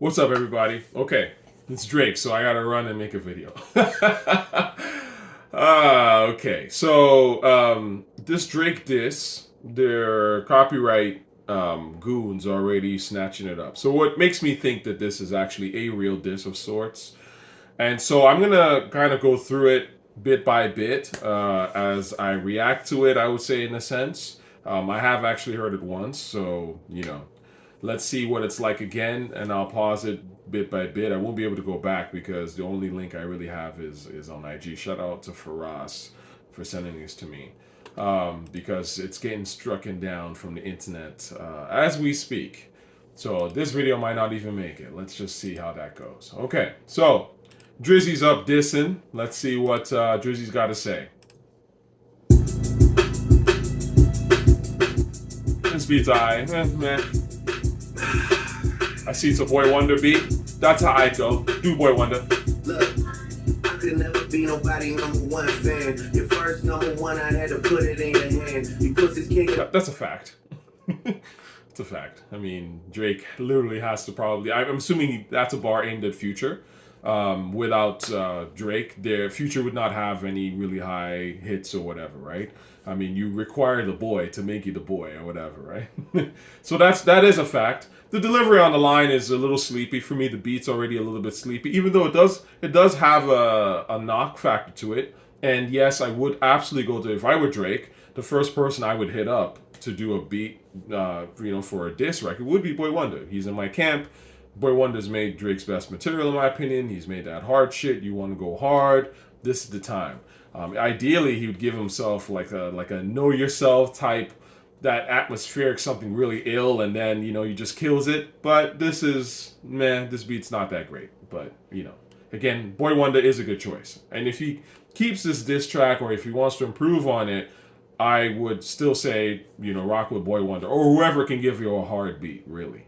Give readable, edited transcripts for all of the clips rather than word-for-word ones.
What's up, everybody? Okay, it's Drake, so I gotta run and make a video. Okay, so this Drake diss, their copyright goons already snatching it up. So what makes me think that this is actually a real diss of sorts? And so I'm gonna kind of go through it bit by bit as I react to it. I would say, in a sense, I have actually heard it once, so let's see what it's like again, and I'll pause it bit by bit. I won't be able to go back because the only link I really have is on IG. Shout out to Faraz for sending these to me because it's getting strucken down from the internet as we speak. So this video might not even make it. Let's just see how that goes. Okay, so Drizzy's up dissing. Let's see what Drizzy's got to say. This beat's alright, man. I see it's a Boy Wonder beat. That's how I go. Do Boy Wonder. Look, I could never be nobody #1 fan. Your first #1, I had to put it in your hand. You pussies can't. That's a fact. It's a fact. I mean, Drake literally has to probably. I'm assuming that's a bar aimed at Future. Without Drake, their Future would not have any really high hits or whatever, right? I mean, you require the boy to make you the boy or whatever, right? So that is a fact. The delivery on the line is a little sleepy for me. The beat's already a little bit sleepy, even though it does have a knock factor to it. And yes, I would absolutely go to, if I were Drake, the first person I would hit up to do a beat, for a diss record would be Boy Wonder. He's in my camp. Boy Wonder's made Drake's best material, in my opinion. He's made that hard shit. You want to go hard? This is the time. Ideally, he would give himself like a know yourself type, that atmospheric something really ill, and then he just kills it. But this beat's not that great. But again, Boy Wonder is a good choice. And if he keeps this diss track, or if he wants to improve on it, I would still say rock with Boy Wonder or whoever can give you a hard beat, really.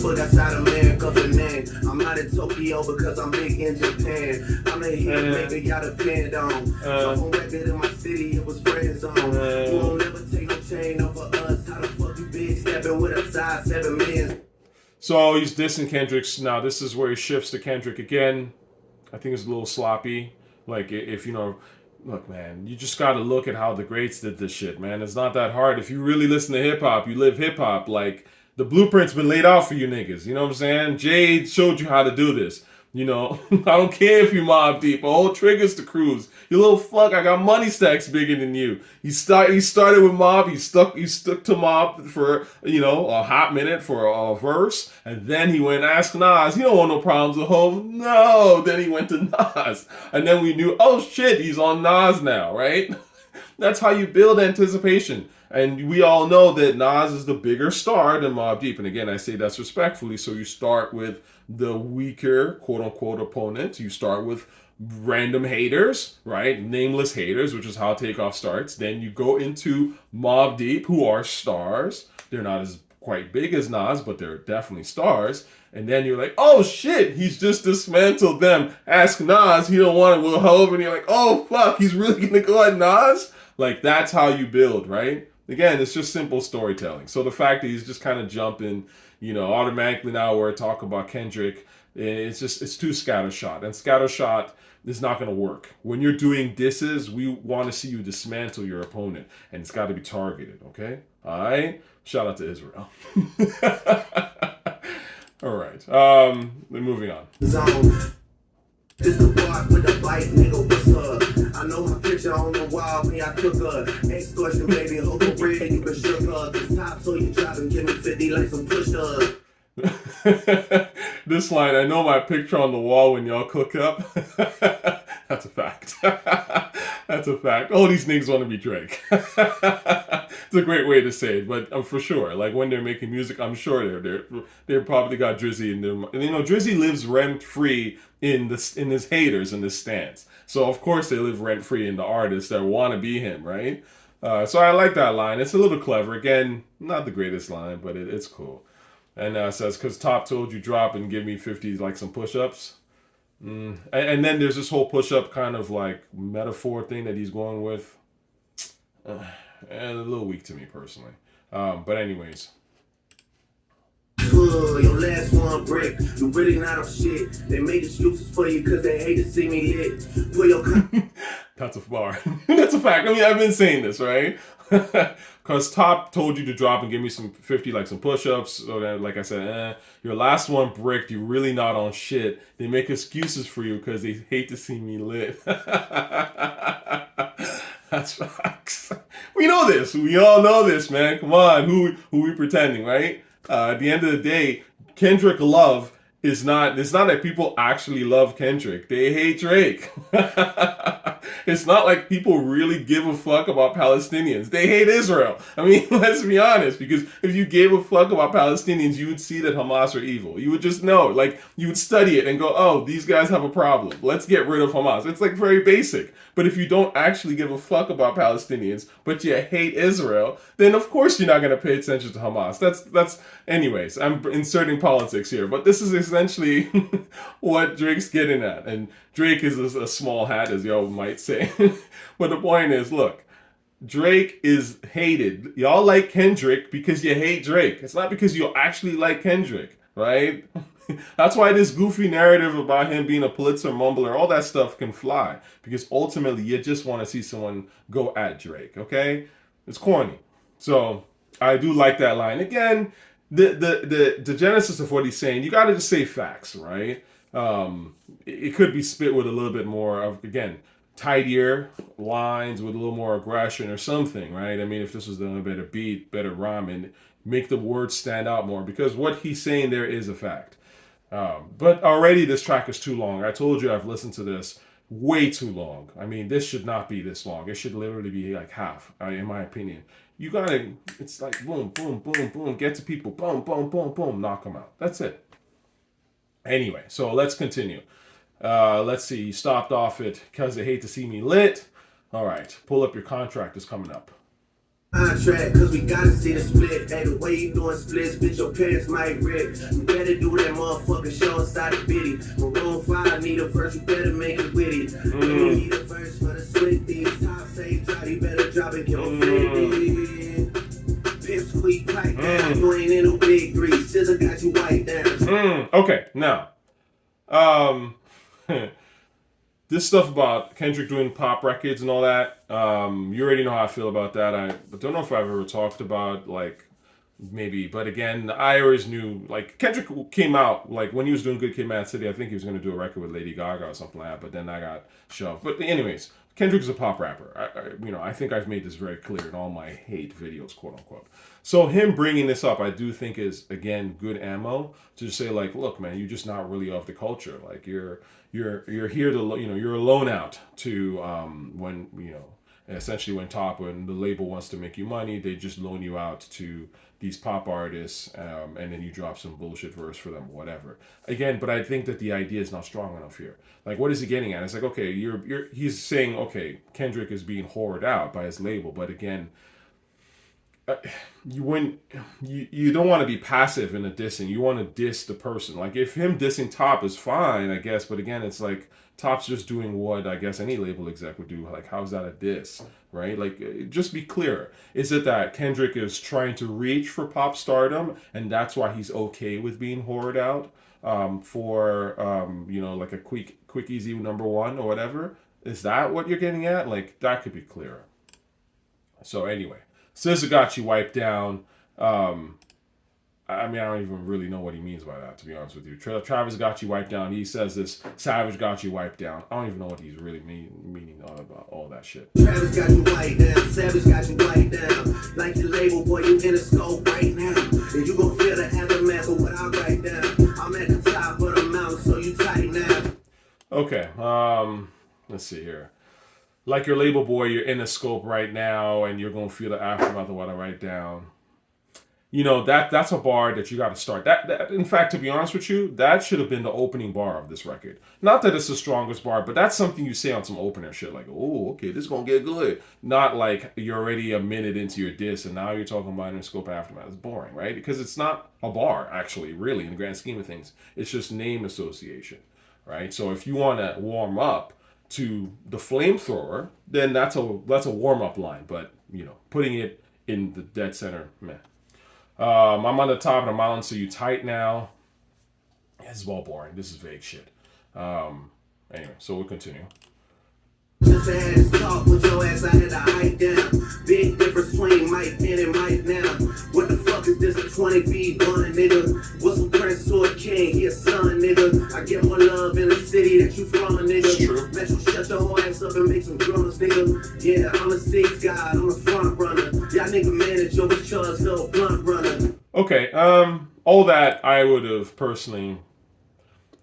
Put outside America for man. I'm out in Tokyo because I'm big in Japan. I'm a hit nigga y'all depend on. So from record in my city, it was friend zone. You won't never take no chain over us. How the fuck you big stepping with a size 7 men? So he's dissing Kendrick's. Now this is where he shifts to Kendrick again. I think it's a little sloppy. Like, if look, man, you just got to look at how the greats did this shit, man. It's not that hard. If you really listen to hip hop, you live hip hop, like, the blueprint's been laid out for you niggas. You know what I'm saying? Jade showed you how to do this. I don't care if you Mob Deep. All triggers to cruise. You little fuck, I got money stacks bigger than you. He started with Mob. He stuck to Mob for, a hot minute for a verse. And then he went ask Nas. You don't want no problems with Hov. No. Then he went to Nas. And then we knew, oh shit, he's on Nas now, right? That's how you build anticipation. And we all know that Nas is the bigger star than Mobb Deep. And again, I say that's respectfully. So you start with the weaker, quote-unquote, opponent. You start with random haters, right? Nameless haters, which is how Takeoff starts. Then you go into Mobb Deep, who are stars. They're not as quite big as Nas, but they're definitely stars. And then you're like, oh shit, he's just dismantled them. Ask Nas, he don't want it with Hov. And you're like, oh fuck, he's really going to go at Nas? Like, that's how you build, right? Again, it's just simple storytelling. So the fact that he's just kind of jumping, automatically now we're talking about Kendrick, it's too scattershot. And scattershot is not going to work. When you're doing disses, we want to see you dismantle your opponent. And it's got to be targeted, okay? All right? Shout out to Israel. All right. Moving on. This the part with the bite, nigga, what's up? I know my picture on the wall, me, I took her. Extortion, baby, hook a rig, you can shook her. This top, so you drop and give me 50 like some push-ups. This line, I know my picture on the wall when y'all cook up. That's a fact. That's a fact. All these niggas want to be Drake. It's a great way to say it, but for sure, like when they're making music, I'm sure they're probably got Drizzy in them. And Drizzy lives rent free in his haters in this stance. So of course they live rent free in the artists that want to be him, right? So I like that line. It's a little clever. Again, not the greatest line, but it's cool. And it says, because Top told you drop and give me 50 like some push-ups. And then there's this whole push-up kind of like metaphor thing that he's going with. And a little weak to me personally. But anyways. Your brick. You really not on shit. They make excuses for you because they hate to see me lit. Pull your That's a bar. That's a fact. I mean, I've been saying this, right? Because Top told you to drop and give me some 50, like some push-ups. So then, like I said, your last one bricked. You're really not on shit. They make excuses for you because they hate to see me lit. That's facts. We know this. We all know this, man. Come on. Who we pretending, right? At the end of the day, Kendrick love is not, it's not that people actually love Kendrick. They hate Drake. It's not like people really give a fuck about Palestinians. They hate Israel. I mean, let's be honest, because if you gave a fuck about Palestinians, you would see that Hamas are evil. You would just know, like, you would study it and go, oh, these guys have a problem. Let's get rid of Hamas. It's like very basic. But if you don't actually give a fuck about Palestinians, but you hate Israel, then of course you're not going to pay attention to Hamas. That's anyways, I'm inserting politics here, but this is essentially what Drake's getting at. And Drake is a small hat, as y'all might say. But the point is, look, Drake is hated. Y'all like Kendrick because you hate Drake. It's not because you actually like Kendrick, right? That's why this goofy narrative about him being a Pulitzer mumbler, all that stuff can fly. Because ultimately, you just want to see someone go at Drake, okay? It's corny. So, I do like that line. Again, the genesis of what he's saying, you got to just say facts, right? It could be spit with a little bit more of, again, tidier lines with a little more aggression or something, right? I mean, if this was done a better beat, better rhyme, and make the words stand out more, because what he's saying there is a fact. But already this track is too long. I told you I've listened to this way too long. I mean, this should not be this long. It should literally be like half, in my opinion. You gotta, it's like boom, boom, boom, boom, get to people, boom, boom, boom, boom, knock them out. That's it. Anyway, so let's continue. Let's see, you stopped off it because they hate to see me lit. All right, pull up your contract is coming up. contract, cause we gotta see the split. Hey, the way you doing splits, bitch, your parents might rip. You better do that motherfucking show inside the bitty. Maroon 5 need a verse, you better make it witty. You need a verse for the Swifties. Top say drop, you better drop it, get on 50. Pimp squeak, pipe down, you ain't in a big three. Scissor got you white down. Okay, now, this stuff about Kendrick doing pop records and all that, you already know how I feel about that. I don't know if I've ever talked about, like, maybe, but again, I always knew, like, Kendrick came out, like, when he was doing Good Kid, Mad City, I think he was going to do a record with Lady Gaga or something like that, but then I got shoved. But anyways, Kendrick is a pop rapper. I think I've made this very clear in all my hate videos, quote unquote. So him bringing this up, I do think is, again, good ammo to just say, like, look, man, you're just not really of the culture. Like, you're here to, you're a loan out to when, essentially when the label wants to make you money, they just loan you out to these pop artists, and then you drop some bullshit verse for them, whatever. Again, but I think that the idea is not strong enough here. Like, what is he getting at? It's like, okay, he's saying, okay, Kendrick is being whored out by his label, but again, you don't want to be passive in a dissing. You want to diss the person. Like, if him dissing Top is fine, I guess, but again, it's like Top's just doing what I guess any label exec would do. Like, how's that a diss, right? Like, just be clear. Is it that Kendrick is trying to reach for pop stardom, and that's why he's okay with being whored out for like a quick easy number one or whatever? Is that what you're getting at? Like, that could be clearer. So anyway. SZA got you wiped down. I don't even really know what he means by that, to be honest with you. Travis got you wiped down. He says this. Savage got you wiped down. I don't even know what he's really meaning about all that shit. Travis got you wiped down. Savage got you wiped down. Like your label, boy, you in a scope right now. And you gon' feel the aftermath of what I write down. I'm at the top of the mountain, so you tight now. Okay, let's see here. Like your label boy, you're in a scope right now, and you're gonna feel the aftermath of what I write down. That's a bar that you got to start. That in fact, to be honest with you, that should have been the opening bar of this record. Not that it's the strongest bar, but that's something you say on some opener shit, like, oh, okay, this is gonna get good. Not like you're already a minute into your diss, and now you're talking about in a scope aftermath. It's boring, right? Because it's not a bar, actually, really, in the grand scheme of things. It's just name association, right? So if you want to warm up to the flamethrower, then that's a warm-up line, but putting it in the dead center, meh. I'm on the top of the mountain, so you tight now. This is all boring. This is vague shit. Anyway, so we'll continue. Just ass talk with your ass, I had to hike down. Big difference between Mike then and Mike now. What the fuck is this, a 20 feet gun, nigga? What's a prince to a king, he a son, nigga? I get more love in the city that you from, nigga. It's true. Metro, shut your whole ass up and make some drums, nigga. Yeah, I'm a six guy, I'm a front runner. Y'all nigga manage your chuds, little blunt runner. Okay, all that I would have personally,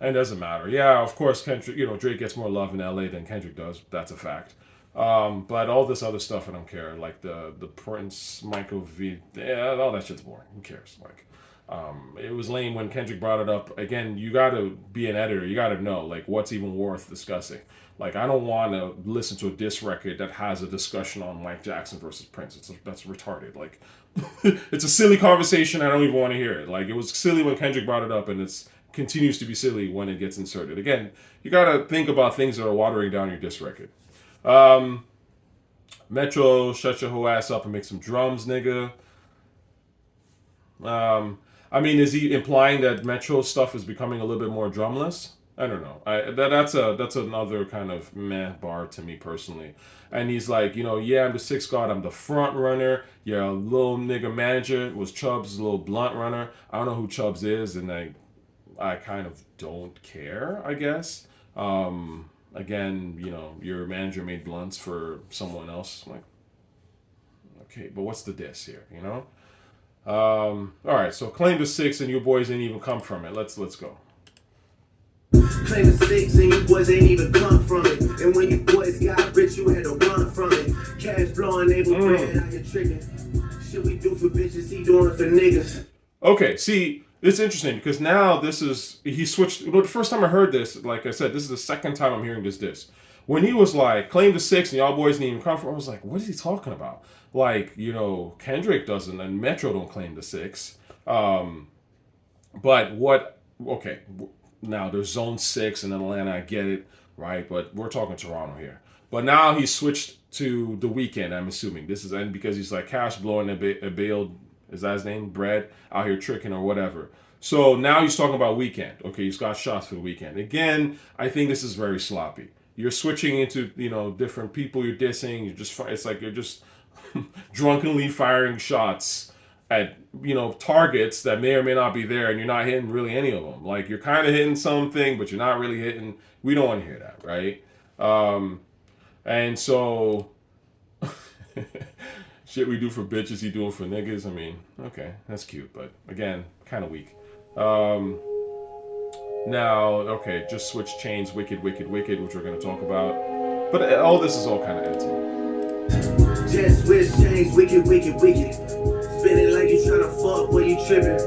and it doesn't matter. Yeah, of course, Kendrick, Drake gets more love in LA than Kendrick does. That's a fact. But all this other stuff, I don't care. Like the Prince, Michael V, yeah, all that shit's boring. Who cares? Like, it was lame when Kendrick brought it up. Again, you got to be an editor. You got to know, like, what's even worth discussing. Like, I don't want to listen to a diss record that has a discussion on Mike Jackson versus Prince. That's retarded. Like, it's a silly conversation. I don't even want to hear it. Like, it was silly when Kendrick brought it up, and it's continues to be silly when it gets inserted. Again, you got to think about things that are watering down your diss record. Metro, shut your whole ass up and make some drums, nigga. I mean, is he implying that Metro stuff is becoming a little bit more drumless? I don't know. That's another kind of meh bar to me personally. And he's like, yeah, I'm the sixth god, I'm the front runner. Yeah, little nigga manager was Chubbs' little blunt runner. I don't know who Chubbs is, and I kind of don't care, I guess. Again, your manager made blunts for someone else. I'm like, okay, but what's the diss here, all right, so claim to 6 and you boys didn't even come from it. Let's go. Claim to 6 and you boys ain't even come from it. And when you boys got rich, you had to run from it. Cash blowing, able bread out here tricking. Shit we do for bitches, he doing it for niggas. Okay, see, it's interesting because now he switched. The first time I heard this, like I said, this is the second time I'm hearing this diss. When he was like, claim to 6 and y'all boys didn't even come from, I was like, what is he talking about? Like, Kendrick doesn't and Metro don't claim to 6. But okay, now there's Zone 6 in Atlanta, I get it, right? But we're talking Toronto here. But now he switched to the Weeknd, I'm assuming. And because he's like cash blowing a bailed, is that his name? Bread out here tricking or whatever. So now he's talking about Weeknd. Okay, he's got shots for the Weeknd. Again, I think this is very sloppy. You're switching into, different people you're dissing. It's like you're just drunkenly firing shots at, targets that may or may not be there, and you're not hitting really any of them. Like, you're kind of hitting something, but you're not really hitting. We don't want to hear that, right? And so, shit we do for bitches, he doing for niggas. I mean, okay, that's cute, but again, kind of weak. Now, okay, just switch chains, wicked, which we're going to talk about. But all this is all kind of empty. Just switch chains, wicked. Spinning like you tryna fuck when you tripping.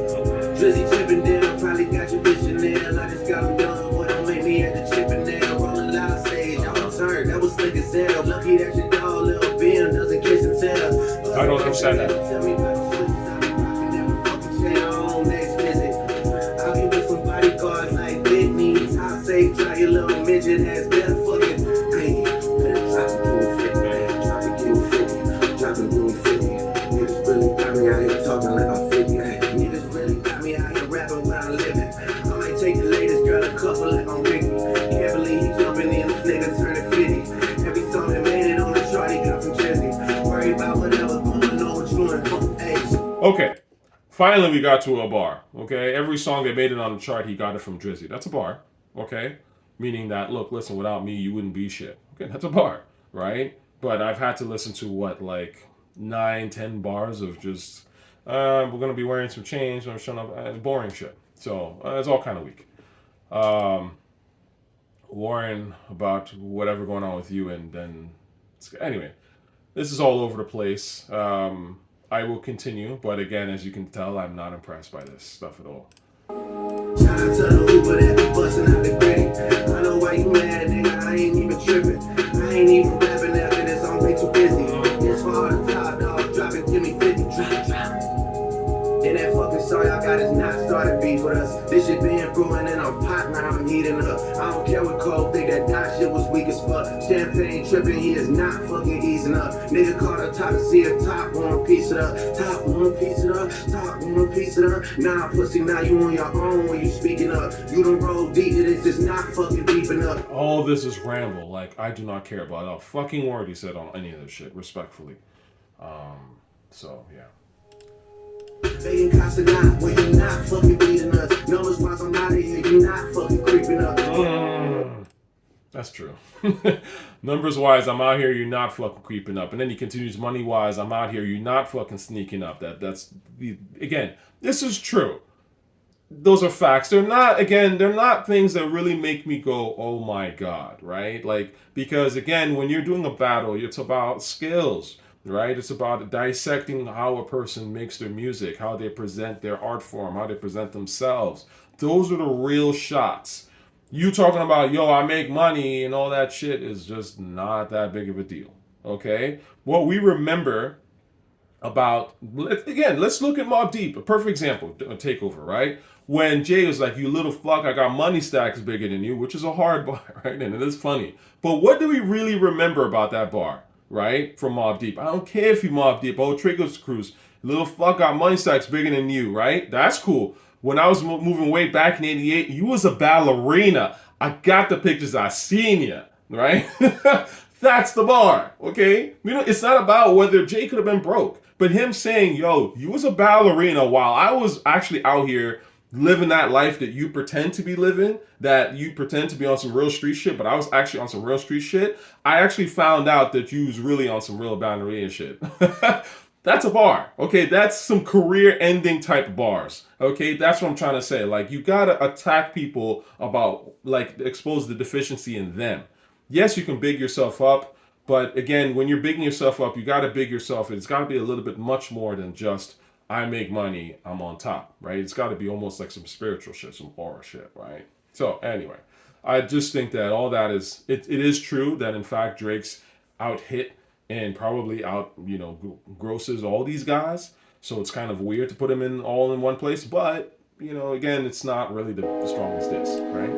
Drizzy tripping down, probably got your bitch in there. I just got him done, boy, don't make me at the chipping nail. Rolling loud stage, I was turned, that was slick as hell. Lucky that your dog, little Ben, doesn't kiss and tell. I don't understand that. Tell me about the switches, I be rocking every fucking chain on next visit. I'll be with some bodyguards like Whitney. I'll say, try your little midget ass, better fucking. Hey, better drop it, give me 50, man. Drop it, give me 50. Drop it, give me 50. Niggas really got me out here talking like I'm 50. Niggas really got me out here rapping where I'm living. I might take the latest girl a couple like I'm Ricky. Can't believe he jumping in, this nigga turning 50. Every song that made it on the chart, he got from Jersey. Worry about whatever going on with you and home age. Okay, finally we got to a bar. Okay, every song that made it on the chart, he got it from Drizzy. That's a bar. Okay, meaning that, look, listen, without me, you wouldn't be shit. Okay, that's a bar, right? But I've had to listen to what, like 9-10 bars of just we're gonna be wearing some chains, we're showing up, boring shit. So it's all kind of weak. Warren about whatever going on with you, and then anyway, this is all over the place. I will continue, but again, as you can tell, I'm not impressed by this stuff at all. Shout out to the Uber that be busting out the gritty. I know why you mad, nigga, I ain't even tripping. I ain't even rapping after this, I'm way too busy. It's for all the top dog, drop it, give me 50, drop. And that fucking song y'all got is not starting beef with us. This shit been brewing and I'm pot now, I'm heating up. I don't care what Cole think, that dot shit was weak as fuck. Champagne tripping, he is not fucking easing up. Nigga caught a top to see a top, one piece it up. Top, one piece it up, top, one piece it up. Nah, pussy, now you on your own when you speaking up. up. You done roll deep, this is not fucking deep enough. All this is ramble. Like, I do not care about a fucking word he said on any of this shit, respectfully. So, yeah. Saying Casanat when you're not fucking beating us. Numbers wise, I'm out of here, you're not fucking creeping up. That's true. Numbers wise, I'm out here, you're not fucking creeping up. And then he continues, money wise, I'm out here, you're not fucking sneaking up. That's again, this is true. Those are facts. They're not things that really make me go, oh my God, right? Like, because again, when you're doing a battle, it's about skills, right? It's about dissecting how a person makes their music, how they present their art form, how they present themselves. Those are the real shots. You talking about, yo, I make money and all that shit is just not that big of a deal, okay? What we remember about, again, let's look at Mobb Deep, a perfect example, Takeover, right? When Jay was like, you little fuck, I got money stacks bigger than you, which is a hard bar, right? And it is funny. But what do we really remember about that bar, right? From Mobb Deep. I don't care if you Mobb Deep, oh, Triggers Cruise, little fuck, got money stacks bigger than you, right? That's cool. When I was moving weight back in 88, you was a ballerina. I got the pictures, I seen you, right? That's the bar, okay? You know, it's not about whether Jay could have been broke, but him saying, yo, you was a ballerina while I was actually out here living that life that you pretend to be living, that you pretend to be on some real street shit, but I was actually on some real street shit. I actually found out that you was really on some real ballerina shit. That's a bar, okay? That's some career-ending type bars, okay? That's what I'm trying to say. Like, you gotta attack people about, like, expose the deficiency in them. Yes, you can big yourself up, but again, when you're bigging yourself up, you gotta big yourself. It's gotta be a little bit much more than just, I make money, I'm on top, right? It's gotta be almost like some spiritual shit, some aura shit, right? So, anyway, I just think that all that is, it is true that, in fact, Drake's out-hit and probably out, you know, grosses all these guys. So it's kind of weird to put him in all in one place. But, you know, again, it's not really the strongest disc, right?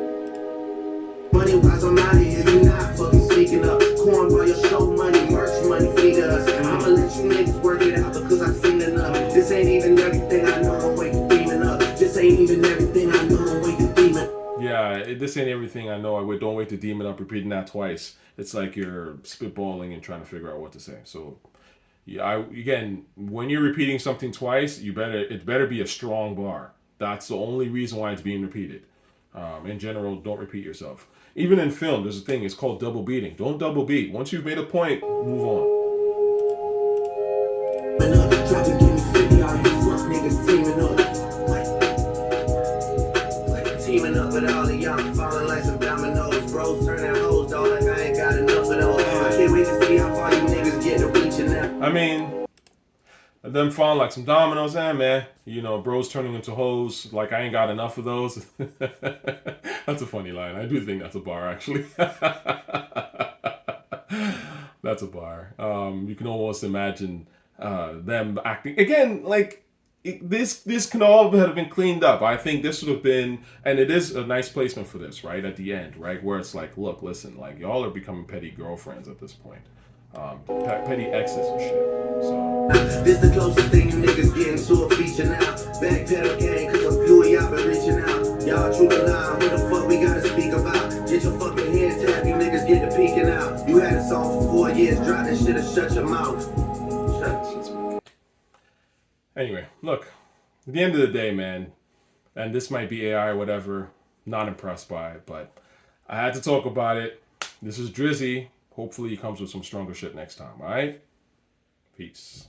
Money wise, I'm out of here, you not fucking sneaking up. Corn while your show money, merch money, feed us. I'ma let you niggas work it out because I've seen enough. This ain't even everything I know, I'm waking demon up. This ain't even everything I know, I'm waking demon. Yeah, this ain't everything I know. Don't wait to demon up, repeating that twice. It's like you're spitballing and trying to figure out what to say. So, yeah, again, when you're repeating something twice, it better be a strong bar. That's the only reason why it's being repeated. In general, don't repeat yourself. Even in film, there's a thing. It's called double beating. Don't double beat. Once you've made a point, move on. Teaming up with all of y'all, falling like some dominoes. Bros turning hoes, dog, like I ain't got enough of those. I can't wait to see how far you niggas get to reaching now. I mean, them falling like some dominoes, man. You know, bros turning into hoes, like I ain't got enough of those. That's a funny line. I do think that's a bar, actually. That's a bar. You can almost imagine them acting again like. This can all have been cleaned up. I think this would have been, and it is a nice placement for this, right at the end, right where it's like, look, listen, like y'all are becoming petty girlfriends at this point, petty exes and shit. So this the closest thing you niggas getting to a feature now. Backpedal gang, cause a few of y'all been reaching out. Y'all true to lie, what the fuck we gotta speak about? Get your fucking head tapped, you niggas get the peeking out. You had a song for 4 years, drop this shit and shut your mouth. Anyway, look, at the end of the day, man, and this might be AI or whatever, not impressed by it, but I had to talk about it. This is Drizzy. Hopefully he comes with some stronger shit next time, all right? Peace.